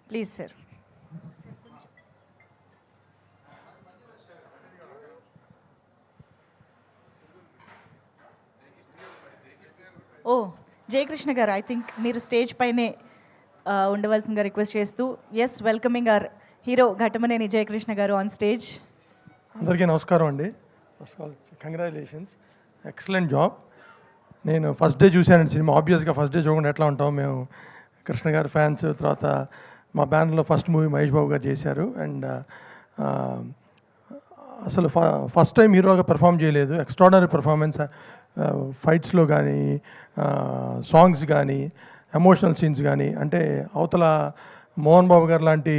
Please sir. ఓ జయకృష్ణ గారు, I think మీరు stage పైనే ఉండవలసిందిగా రిక్వెస్ట్ చేస్తూ, yes, welcoming our hero Ghattamaneni Jayakrishna garu on stage. అందరికీ నమస్కారం అండి. First of all congratulations, excellent job. నేను ఫస్ట్ డే చూశానండి సినిమా. ఆబ్వియస్గా ఫస్ట్ డే చూడకుండా ఎట్లా ఉంటాం, మేము కృష్ణ గారి ఫ్యాన్స్. తర్వాత మా బ్యానర్లో ఫస్ట్ మూవీ మహేష్ బాబు గారు చేశారు. అండ్ అసలు ఫస్ట్ టైం హీరోగా పెర్ఫామ్ చేయలేదు. ఎక్స్ట్రాడనరీ పెర్ఫార్మెన్స్, ఫైట్స్లో కానీ, సాంగ్స్ కానీ, ఎమోషనల్ సీన్స్ కానీ. అంటే అవతల మోహన్ బాబు గారు లాంటి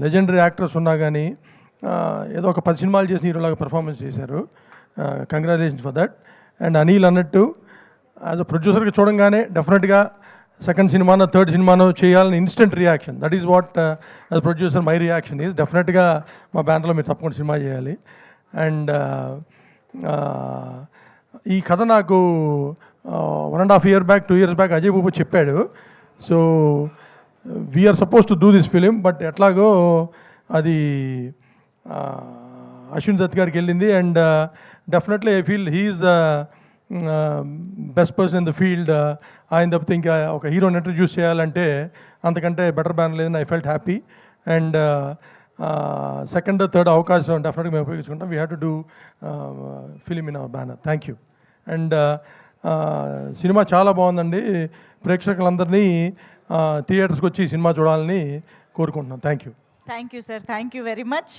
లెజెండరీ యాక్టర్స్ ఉన్నా కానీ ఏదో ఒక 10 సినిమాలు చేసిన హీరోలాగా పెర్ఫార్మెన్స్ చేశారు. Congratulations for that. And Anil అన్నట్టు యాజ్ అ ప్రొడ్యూసర్గా చూడంగానే డెఫినెట్గా సెకండ్ సినిమానో థర్డ్ సినిమానో చేయాలని instant reaction. That is what as producer my reaction is. డెఫినెట్గా మా బ్యానర్లో మీరు తప్పకుండా సినిమా చేయాలి. అండ్ ఈ కథ నాకు 1.5 years back, 2 years back Ajay Babu చెప్పాడు. So we're supposed to do this film, but ఎట్లాగో అది అశ్విన్ దత్ గారికి వెళ్ళింది. And definitely I feel he's the best person in the field. ఆయన తప్పితే ఇంకా ఒక హీరోని ఇంట్రడ్యూస్ చేయాలంటే అంతకంటే బెటర్ బ్యానర్ లేదని I felt happy. And second third అవకాశం డెఫినెట్గా మేము ఉపయోగించుకుంటాం. We have to do film in our banner. Thank you. And సినిమా చాలా బాగుందండి. ప్రేక్షకులందరినీ థియేటర్స్కి వచ్చి సినిమా చూడాలని కోరుకుంటున్నాం. Thank you. Thank you sir, thank you very much.